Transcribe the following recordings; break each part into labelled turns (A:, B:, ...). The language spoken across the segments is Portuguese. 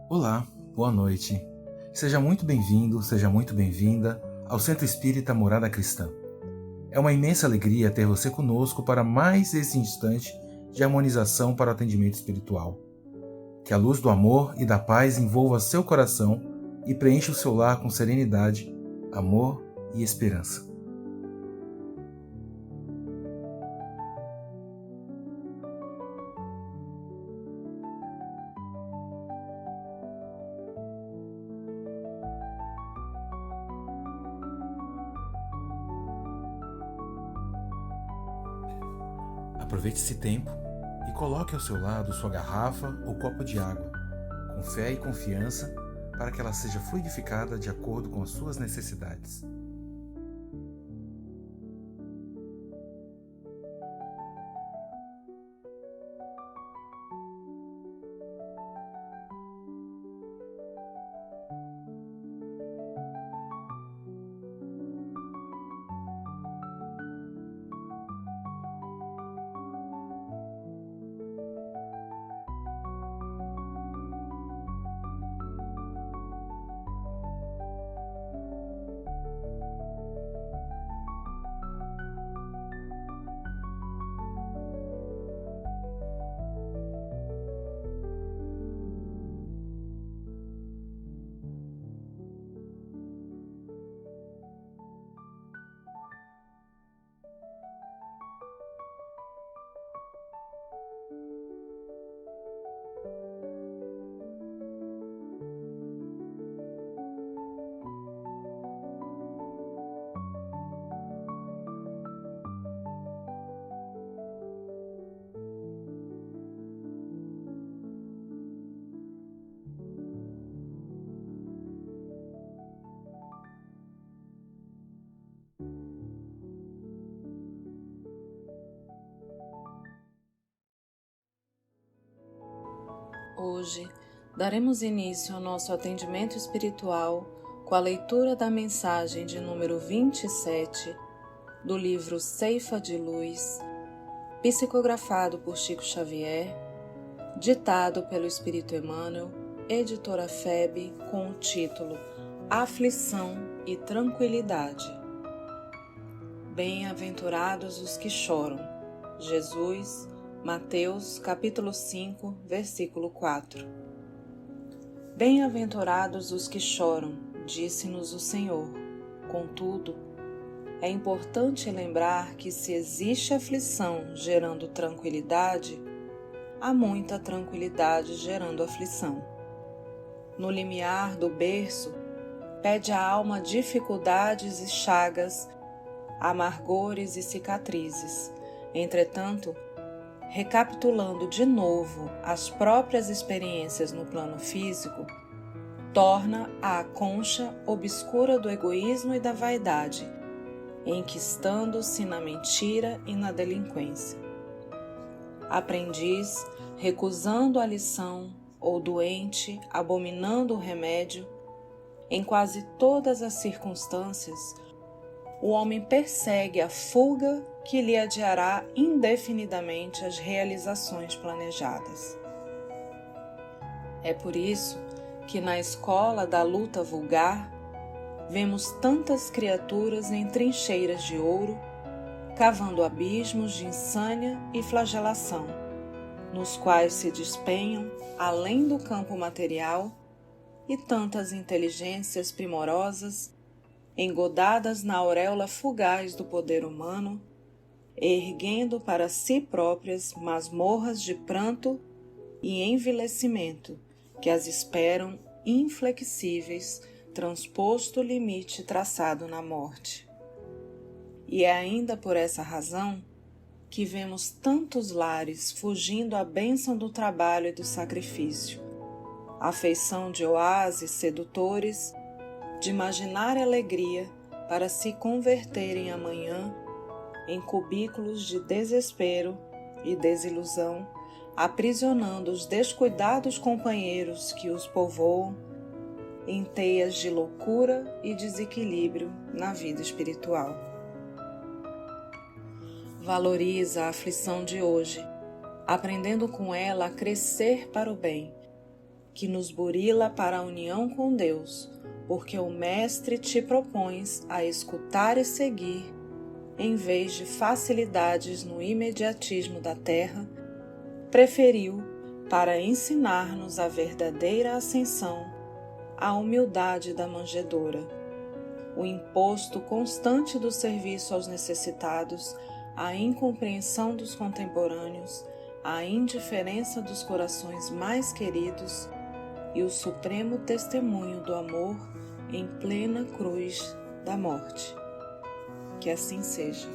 A: Olá, boa noite. Seja muito bem-vindo, seja muito bem-vinda ao Centro Espírita Morada Cristã. É uma imensa alegria ter você conosco para mais esse instante de harmonização para o atendimento espiritual. Que a luz do amor e da paz envolva seu coração e preencha o seu lar com serenidade, amor e esperança. Aproveite esse tempo e coloque ao seu lado sua garrafa ou copo de água, com fé e confiança, para que ela seja fluidificada de acordo com as suas necessidades.
B: Hoje, daremos início ao nosso atendimento espiritual com a leitura da mensagem de número 27 do livro Ceifa de Luz, psicografado por Chico Xavier, ditado pelo Espírito Emmanuel, editora FEB, com o título Aflição e Tranquilidade. Bem-aventurados os que choram. Jesus, Mateus, capítulo 5, versículo 4. Bem-aventurados os que choram, disse-nos o Senhor. Contudo, é importante lembrar que se existe aflição gerando tranquilidade, há muita tranquilidade gerando aflição. No limiar do berço, pede a alma dificuldades e chagas, amargores e cicatrizes. Entretanto, recapitulando de novo as próprias experiências no plano físico, torna a concha obscura do egoísmo e da vaidade, enquistando-se na mentira e na delinquência. Aprendiz, recusando a lição, ou doente, abominando o remédio, em quase todas as circunstâncias, o homem persegue a fuga que lhe adiará indefinidamente as realizações planejadas. É por isso que na escola da luta vulgar vemos tantas criaturas em trincheiras de ouro, cavando abismos de insânia e flagelação, nos quais se despenham, além do campo material, e tantas inteligências primorosas, engodadas na auréola fugaz do poder humano, erguendo para si próprias masmorras de pranto e envilecimento que as esperam inflexíveis, transposto o limite traçado na morte. E é ainda por essa razão que vemos tantos lares fugindo à bênção do trabalho e do sacrifício, à feição de oásis sedutores, de imaginária alegria para se converterem amanhã em cubículos de desespero e desilusão, aprisionando os descuidados companheiros que os povoam em teias de loucura e desequilíbrio na vida espiritual. Valoriza a aflição de hoje, aprendendo com ela a crescer para o bem, que nos burila para a união com Deus, porque o Mestre te propões a escutar e seguir, em vez de facilidades no imediatismo da terra, preferiu, para ensinar-nos a verdadeira ascensão, a humildade da manjedoura, o imposto constante do serviço aos necessitados, a incompreensão dos contemporâneos, a indiferença dos corações mais queridos e o supremo testemunho do amor em plena cruz da morte. Que assim seja.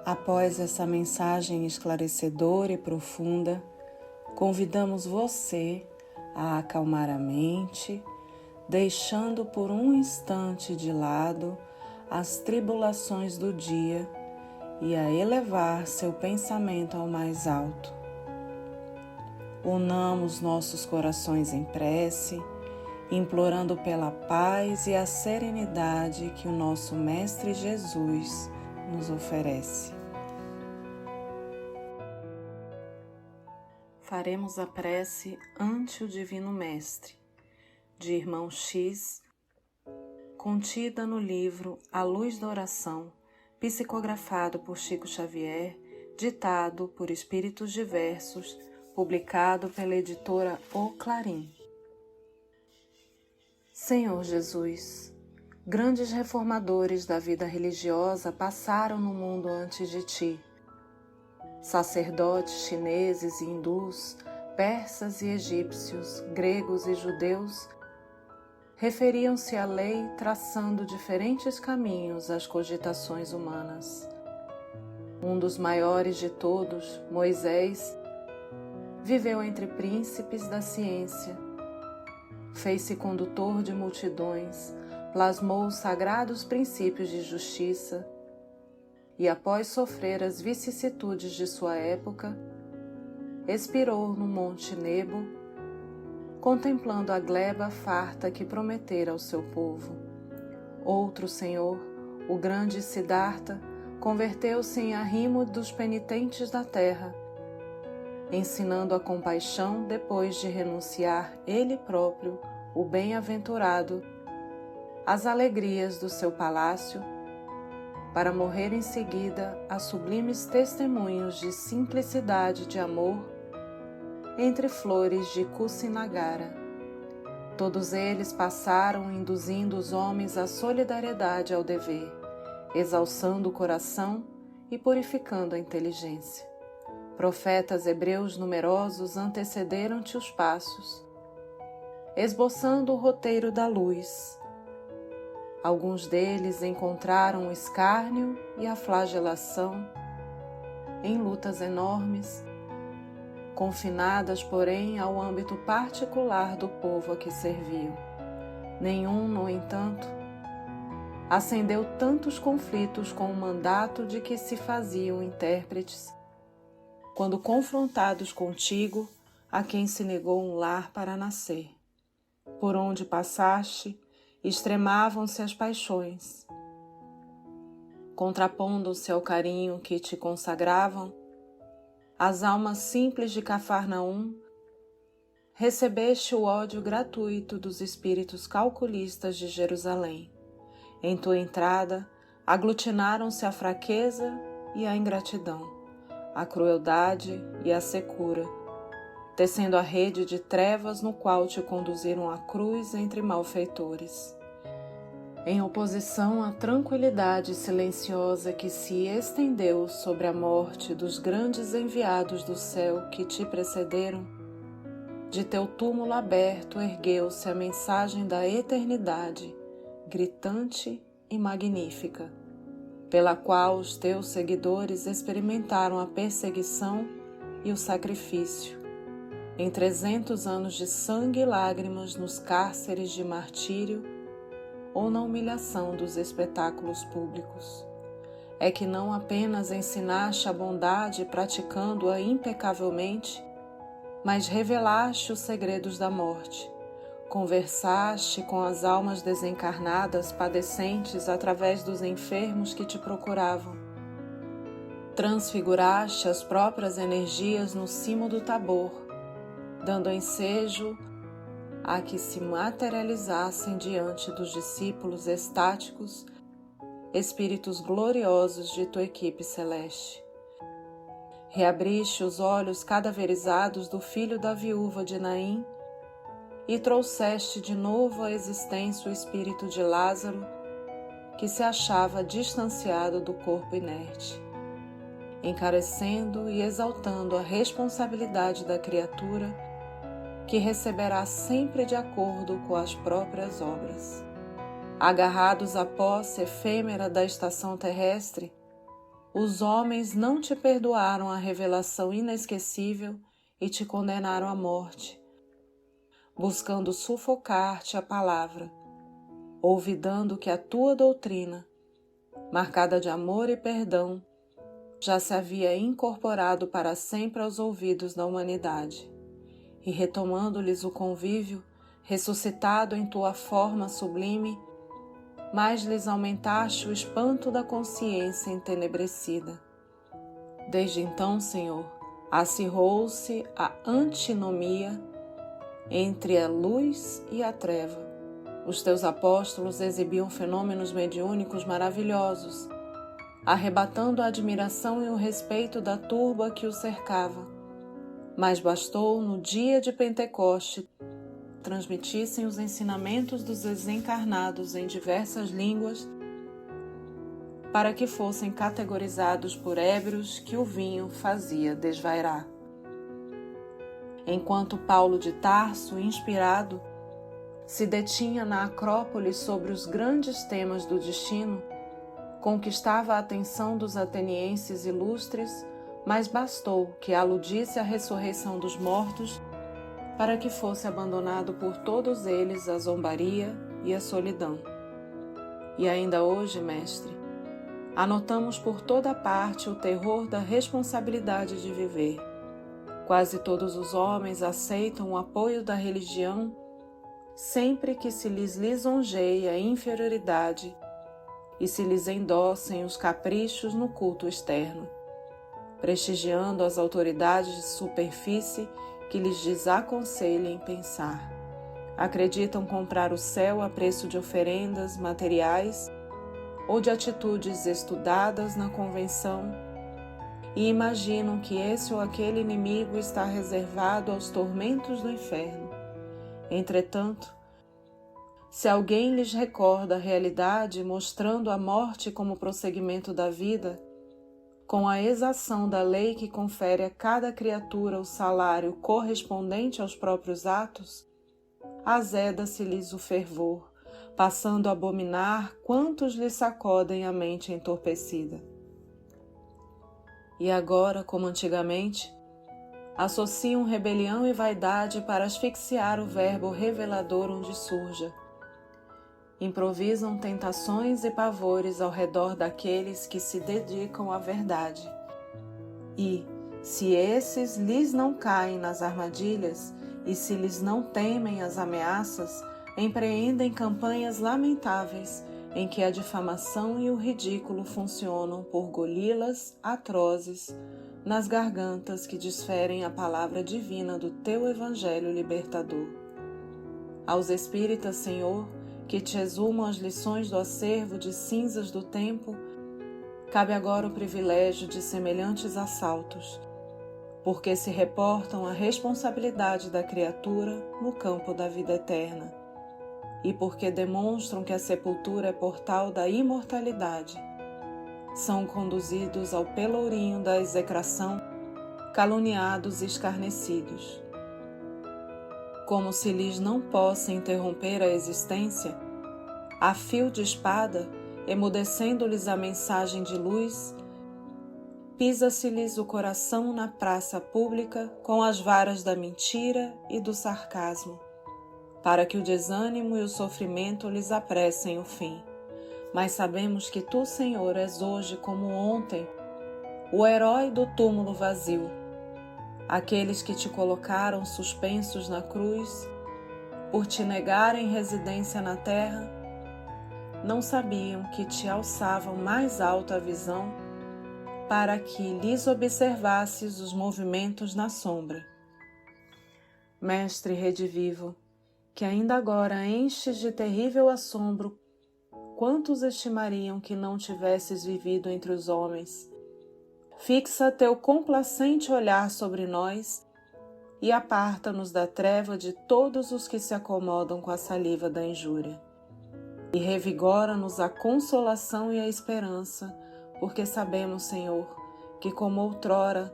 B: Após essa mensagem esclarecedora e profunda, convidamos você a acalmar a mente, deixando por um instante de lado as tribulações do dia e a elevar seu pensamento ao mais alto. Unamos nossos corações em prece, implorando pela paz e a serenidade que o nosso Mestre Jesus nos oferece. Faremos a prece ante o Divino Mestre, de Irmão X, contida no livro A Luz da Oração, psicografado por Chico Xavier, ditado por espíritos diversos, publicado pela editora O Clarim. Senhor Jesus, grandes reformadores da vida religiosa passaram no mundo antes de ti. Sacerdotes chineses e hindus, persas e egípcios, gregos e judeus, referiam-se à lei traçando diferentes caminhos às cogitações humanas. Um dos maiores de todos, Moisés, viveu entre príncipes da ciência, fez-se condutor de multidões, plasmou os sagrados princípios de justiça e, após sofrer as vicissitudes de sua época, expirou no Monte Nebo, contemplando a gleba farta que prometera ao seu povo. Outro senhor, o grande Siddhartha, converteu-se em arrimo dos penitentes da terra, ensinando a compaixão depois de renunciar ele próprio, o bem-aventurado, às alegrias do seu palácio, para morrer em seguida a sublimes testemunhos de simplicidade de amor entre flores de Kusinagara. Todos eles passaram induzindo os homens à solidariedade ao dever, exalçando o coração e purificando a inteligência. Profetas hebreus numerosos antecederam-te os passos, esboçando o roteiro da luz. Alguns deles encontraram o escárnio e a flagelação em lutas enormes, confinadas, porém, ao âmbito particular do povo a que serviam. Nenhum, no entanto, acendeu tantos conflitos com o mandato de que se faziam intérpretes, quando confrontados contigo, a quem se negou um lar para nascer. Por onde passaste, extremavam-se as paixões. Contrapondo-se ao carinho que te consagravam, as almas simples de Cafarnaum, recebeste o ódio gratuito dos espíritos calculistas de Jerusalém. Em tua entrada, aglutinaram-se a fraqueza e a ingratidão, a crueldade e a secura, tecendo a rede de trevas no qual te conduziram à cruz entre malfeitores. Em oposição à tranquilidade silenciosa que se estendeu sobre a morte dos grandes enviados do céu que te precederam, de teu túmulo aberto ergueu-se a mensagem da eternidade, gritante e magnífica, pela qual os teus seguidores experimentaram a perseguição e o sacrifício, em 300 anos de sangue e lágrimas nos cárceres de martírio ou na humilhação dos espetáculos públicos. É que não apenas ensinaste a bondade praticando-a impecavelmente, mas revelaste os segredos da morte, conversaste com as almas desencarnadas padecentes através dos enfermos que te procuravam, Transfiguraste as próprias energias no cimo do Tabor, dando ensejo a que se materializassem diante dos discípulos estáticos, espíritos gloriosos de tua equipe celeste. Reabriste os olhos cadaverizados do filho da viúva de Naim e trouxeste de novo à existência o espírito de Lázaro, que se achava distanciado do corpo inerte, encarecendo e exaltando a responsabilidade da criatura, que receberá sempre de acordo com as próprias obras. Agarrados à posse efêmera da estação terrestre, os homens não te perdoaram a revelação inesquecível e te condenaram à morte, buscando sufocar-te a palavra, olvidando que a tua doutrina, marcada de amor e perdão, já se havia incorporado para sempre aos ouvidos da humanidade, e retomando-lhes o convívio, ressuscitado em tua forma sublime, mais lhes aumentaste o espanto da consciência entenebrecida. Desde então, Senhor, acirrou-se a antinomia entre a luz e a treva. Os teus apóstolos exibiam fenômenos mediúnicos maravilhosos, arrebatando a admiração e o respeito da turba que o cercava. Mas bastou no dia de Pentecoste transmitissem os ensinamentos dos desencarnados em diversas línguas para que fossem categorizados por ébrios que o vinho fazia desvairar. Enquanto Paulo de Tarso, inspirado, se detinha na Acrópole sobre os grandes temas do destino, conquistava a atenção dos atenienses ilustres, mas bastou que aludisse à ressurreição dos mortos para que fosse abandonado por todos eles a zombaria e a solidão. E ainda hoje, mestre, anotamos por toda parte o terror da responsabilidade de viver. Quase todos os homens aceitam o apoio da religião sempre que se lhes lisonjeie a inferioridade e se lhes endossem os caprichos no culto externo, prestigiando as autoridades de superfície que lhes desaconselhem pensar. Acreditam comprar o céu a preço de oferendas materiais ou de atitudes estudadas na convenção e imaginam que esse ou aquele inimigo está reservado aos tormentos do inferno. Entretanto, se alguém lhes recorda a realidade mostrando a morte como prosseguimento da vida, com a exação da lei que confere a cada criatura o salário correspondente aos próprios atos, azeda-se-lhes o fervor, passando a abominar quantos lhes sacodem a mente entorpecida. E agora, como antigamente, associam rebelião e vaidade para asfixiar o verbo revelador onde surja. Improvisam tentações e pavores ao redor daqueles que se dedicam à verdade. E, se esses lhes não caem nas armadilhas e se lhes não temem as ameaças, empreendem campanhas lamentáveis em que a difamação e o ridículo funcionam por gorilas atrozes nas gargantas que desferem a palavra divina do teu Evangelho libertador. Aos espíritas, Senhor, que te exumam as lições do acervo de cinzas do tempo, cabe agora o privilégio de semelhantes assaltos, porque se reportam a responsabilidade da criatura no campo da vida eterna, e porque demonstram que a sepultura é portal da imortalidade, são conduzidos ao pelourinho da execração, caluniados e escarnecidos. Como se lhes não possa interromper a existência, a fio de espada, emudecendo-lhes a mensagem de luz, pisa-se-lhes o coração na praça pública com as varas da mentira e do sarcasmo, para que o desânimo e o sofrimento lhes apressem o fim. Mas sabemos que tu, Senhor, és hoje como ontem, o herói do túmulo vazio. Aqueles que te colocaram suspensos na cruz, por te negarem residência na terra, não sabiam que te alçavam mais alto a visão para que lhes observasses os movimentos na sombra. Mestre redivivo, que ainda agora enches de terrível assombro, quantos estimariam que não tivesses vivido entre os homens? Fixa teu complacente olhar sobre nós e aparta-nos da treva de todos os que se acomodam com a saliva da injúria. E revigora-nos a consolação e a esperança, porque sabemos, Senhor, que como outrora,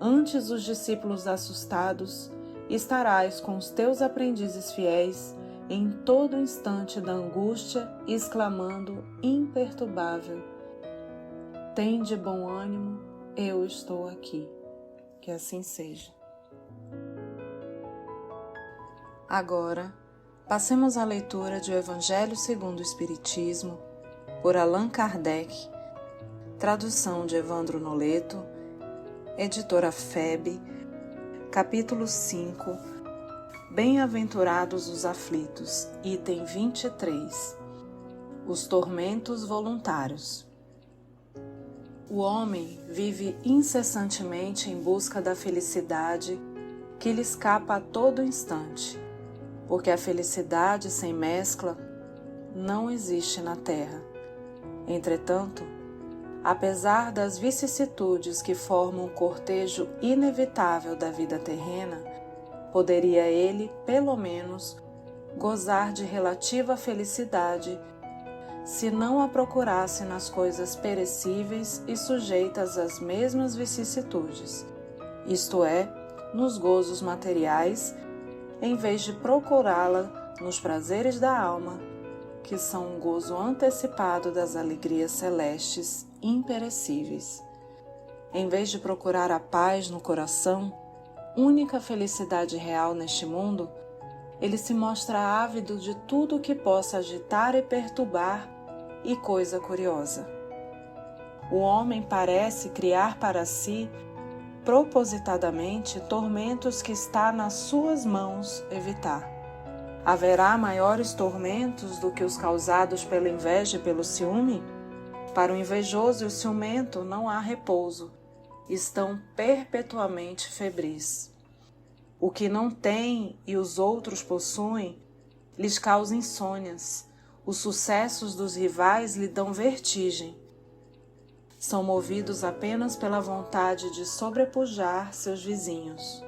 B: antes os discípulos assustados, estarás com os teus aprendizes fiéis em todo instante da angústia, exclamando imperturbável: tende bom ânimo, eu estou aqui. Que assim seja. Agora, passemos à leitura do Evangelho segundo o Espiritismo, por Allan Kardec, tradução de Evandro Noleto, editora FEB, capítulo 5, Bem-aventurados os aflitos, item 23, os tormentos voluntários. O homem vive incessantemente em busca da felicidade que lhe escapa a todo instante, porque a felicidade sem mescla não existe na terra. Entretanto, apesar das vicissitudes que formam o cortejo inevitável da vida terrena, poderia ele, pelo menos, gozar de relativa felicidade se não a procurasse nas coisas perecíveis e sujeitas às mesmas vicissitudes, isto é, nos gozos materiais, em vez de procurá-la nos prazeres da alma, que são um gozo antecipado das alegrias celestes imperecíveis. Em vez de procurar a paz no coração, única felicidade real neste mundo, ele se mostra ávido de tudo o que possa agitar e perturbar, e coisa curiosa: o homem parece criar para si propositadamente tormentos que está nas suas mãos evitar. Haverá maiores tormentos do que os causados pela inveja e pelo ciúme? Para o invejoso e o ciumento não há repouso, estão perpetuamente febris. O que não tem e os outros possuem, lhes causa insônias. Os sucessos dos rivais lhe dão vertigem. São movidos apenas pela vontade de sobrepujar seus vizinhos.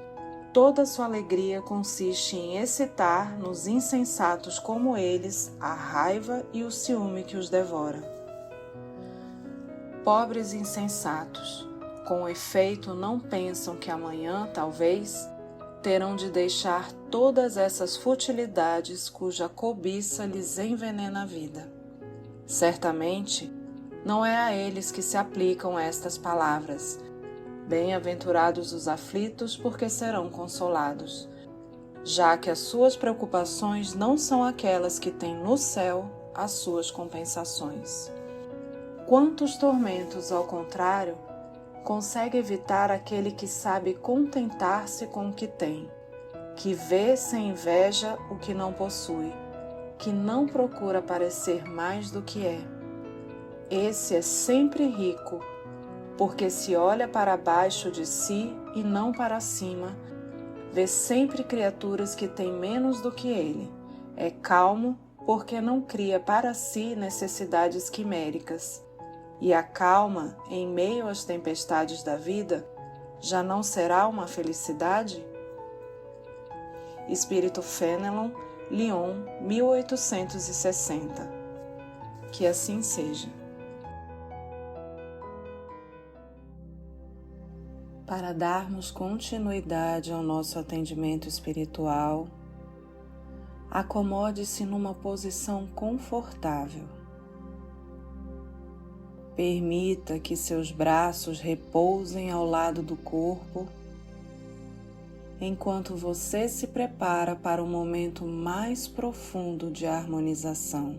B: Toda sua alegria consiste em excitar nos insensatos como eles a raiva e o ciúme que os devora. Pobres insensatos, com efeito não pensam que amanhã, talvez, terão de deixar todas essas futilidades cuja cobiça lhes envenena a vida. Certamente, não é a eles que se aplicam estas palavras: bem-aventurados os aflitos, porque serão consolados, já que as suas preocupações não são aquelas que têm no céu as suas compensações. Quantos tormentos, ao contrário, consegue evitar aquele que sabe contentar-se com o que tem, que vê sem inveja o que não possui, que não procura parecer mais do que é. Esse é sempre rico, porque se olha para baixo de si e não para cima, vê sempre criaturas que têm menos do que ele. É calmo, porque não cria para si necessidades quiméricas. E a calma, em meio às tempestades da vida, já não será uma felicidade? Espírito Fénelon, Lyon, 1860. Que assim seja. Para darmos continuidade ao nosso atendimento espiritual, acomode-se numa posição confortável. Permita que seus braços repousem ao lado do corpo, enquanto você se prepara para um momento mais profundo de harmonização.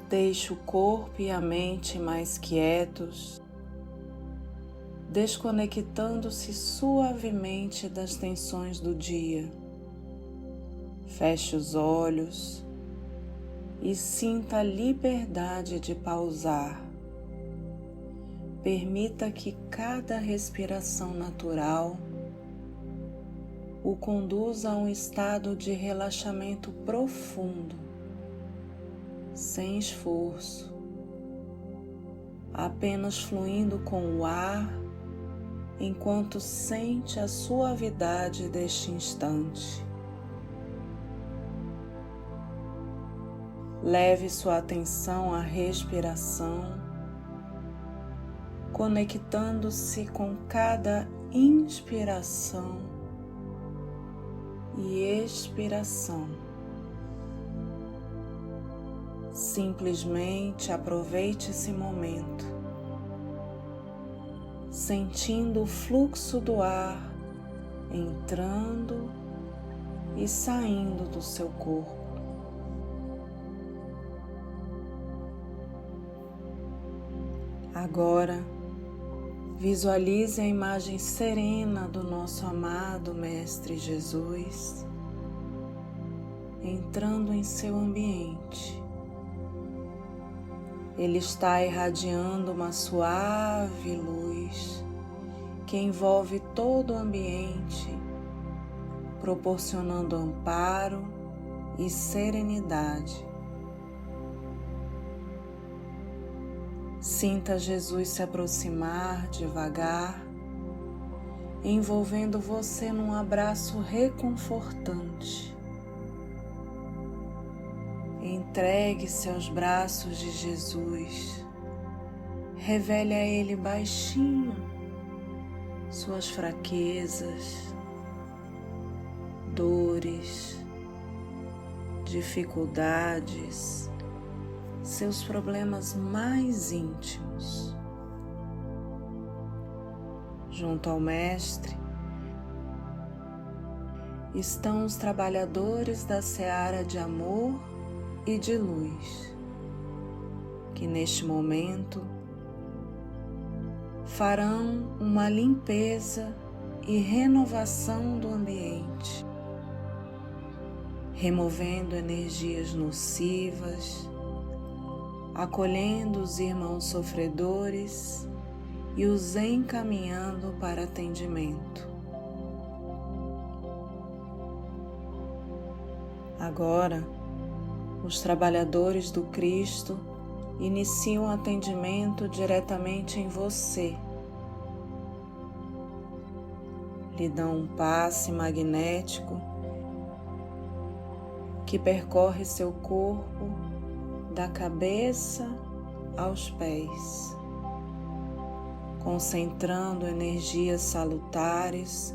B: Deixe o corpo e a mente mais quietos, desconectando-se suavemente das tensões do dia. Feche os olhos e sinta a liberdade de pausar. Permita que cada respiração natural o conduza a um estado de relaxamento profundo, sem esforço, apenas fluindo com o ar enquanto sente a suavidade deste instante. Leve sua atenção à respiração, conectando-se com cada inspiração e expiração. Simplesmente aproveite esse momento, sentindo o fluxo do ar entrando e saindo do seu corpo. Agora, visualize a imagem serena do nosso amado Mestre Jesus entrando em seu ambiente. Ele está irradiando uma suave luz que envolve todo o ambiente, proporcionando amparo e serenidade. Sinta Jesus se aproximar devagar, envolvendo você num abraço reconfortante. Entregue-se aos braços de Jesus. Revele a Ele baixinho suas fraquezas, dores, dificuldades, seus problemas mais íntimos. Junto ao Mestre estão os trabalhadores da seara de amor e de luz, que neste momento farão uma limpeza e renovação do ambiente, removendo energias nocivas, acolhendo os irmãos sofredores e os encaminhando para atendimento. Agora, os trabalhadores do Cristo iniciam o atendimento diretamente em você. Lhe dão um passe magnético que percorre seu corpo da cabeça aos pés, concentrando energias salutares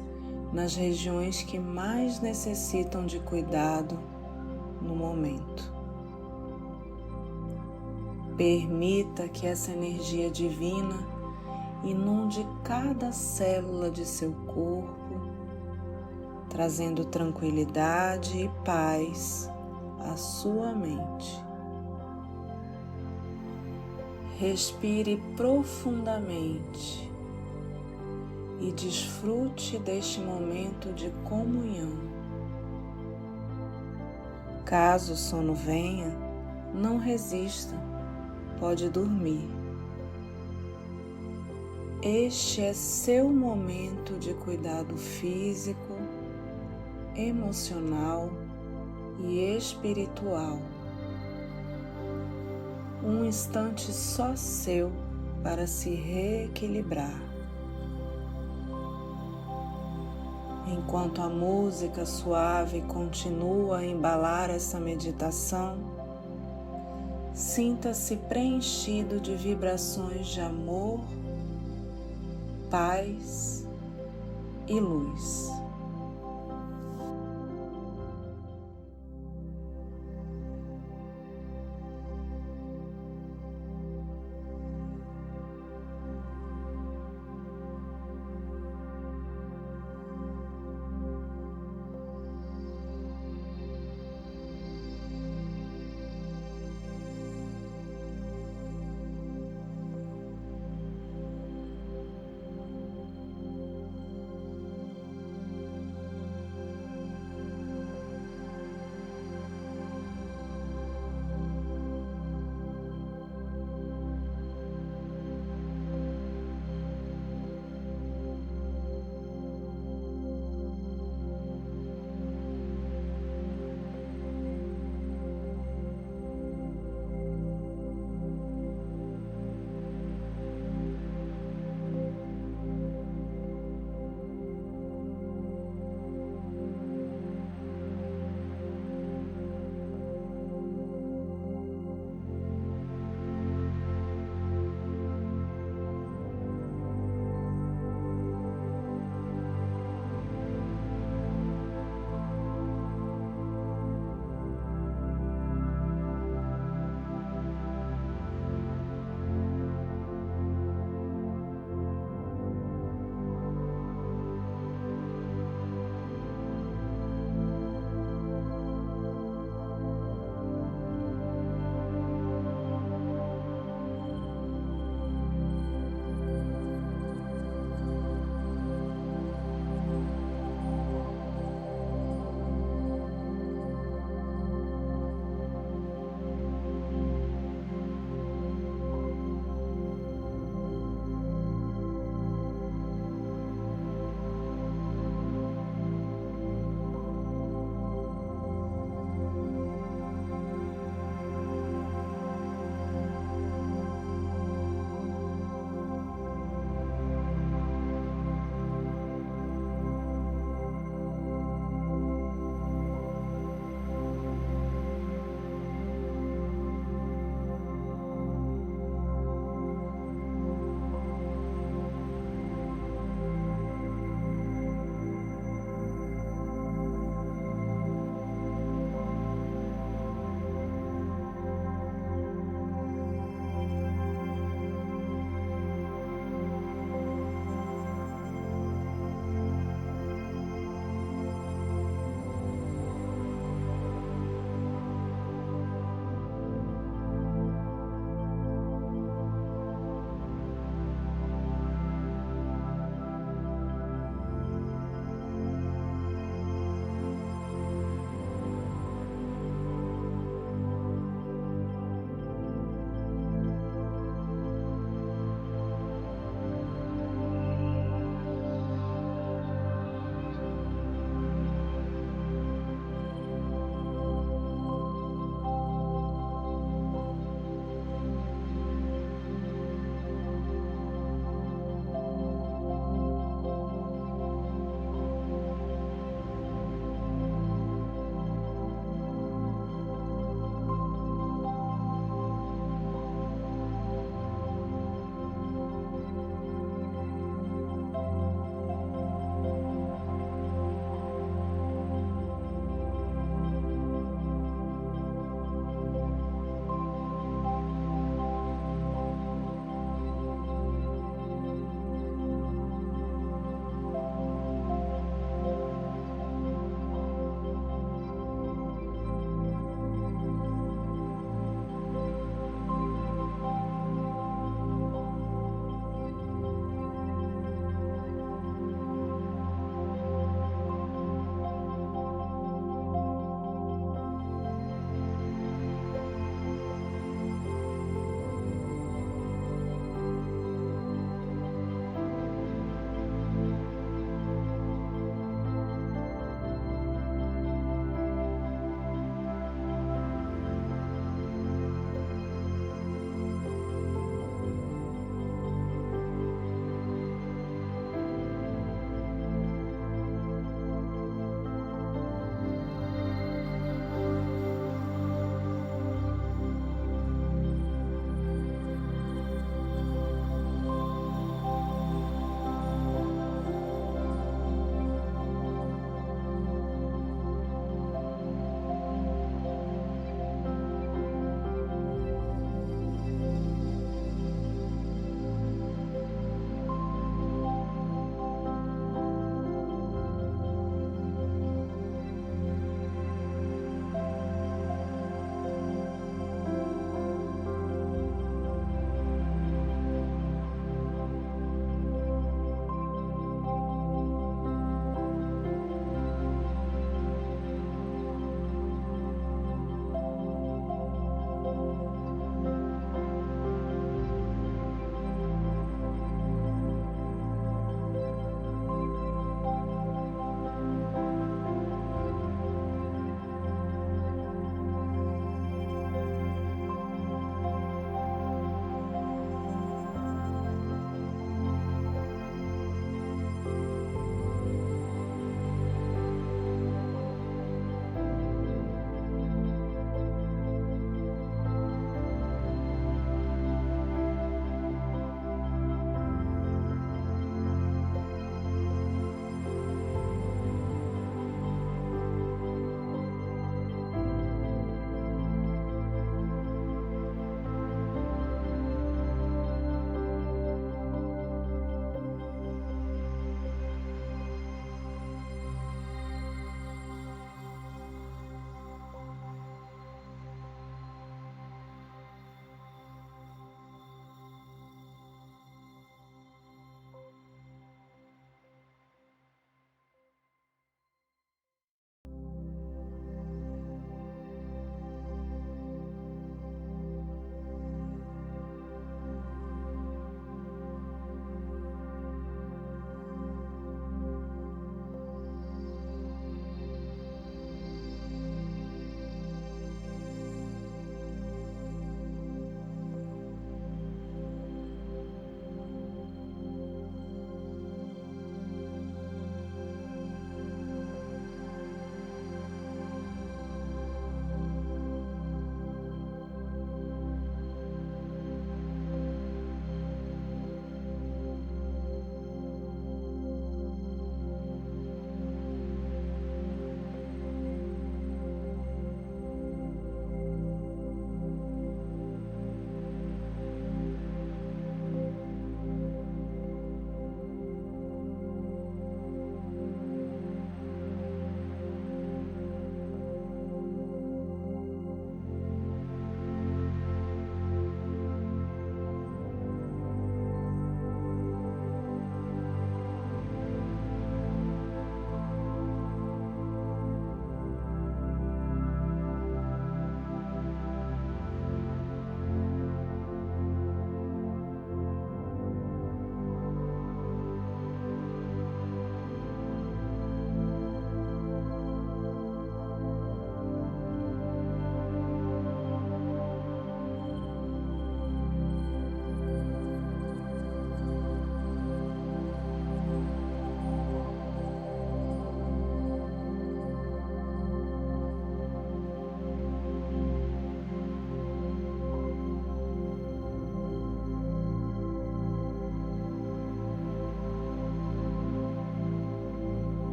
B: nas regiões que mais necessitam de cuidado no momento. Permita que essa energia divina inunde cada célula de seu corpo, trazendo tranquilidade e paz à sua mente. Respire profundamente e desfrute deste momento de comunhão. Caso o sono venha, não resista, pode dormir. Este é seu momento de cuidado físico, emocional e espiritual. Um instante só seu para se reequilibrar. Enquanto a música suave continua a embalar essa meditação, sinta-se preenchido de vibrações de amor, paz e luz.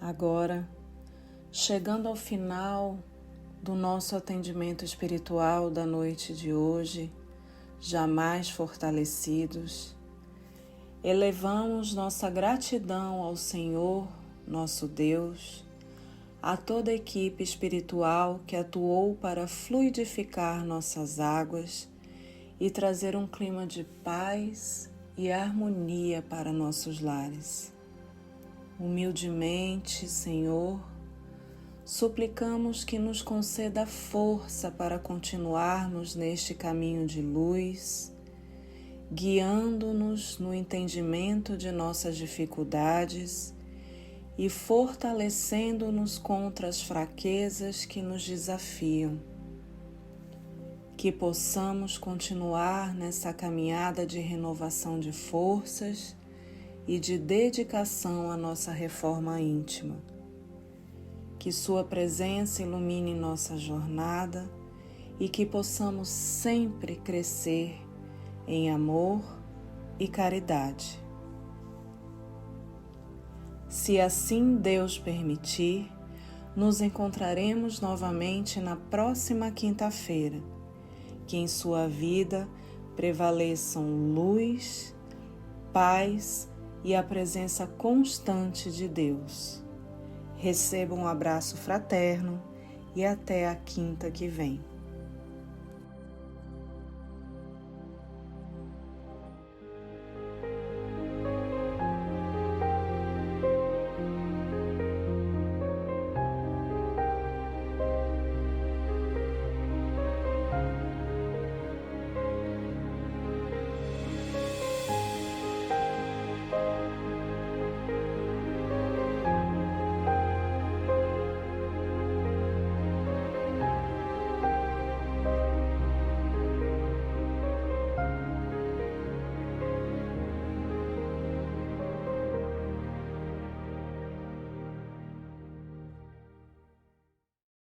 B: Agora, chegando ao final do nosso atendimento espiritual da noite de hoje, já mais fortalecidos, elevamos nossa gratidão ao Senhor, nosso Deus, a toda a equipe espiritual que atuou para fluidificar nossas águas e trazer um clima de paz e harmonia para nossos lares. Humildemente, Senhor, suplicamos que nos conceda força para continuarmos neste caminho de luz, guiando-nos no entendimento de nossas dificuldades e fortalecendo-nos contra as fraquezas que nos desafiam. Que possamos continuar nessa caminhada de renovação de forças e de dedicação à nossa reforma íntima. Que Sua presença ilumine nossa jornada e que possamos sempre crescer em amor e caridade. Se assim Deus permitir, nos encontraremos novamente na próxima quinta-feira. Que em sua vida prevaleçam luz, paz e a presença constante de Deus. Receba um abraço fraterno e até a quinta que vem.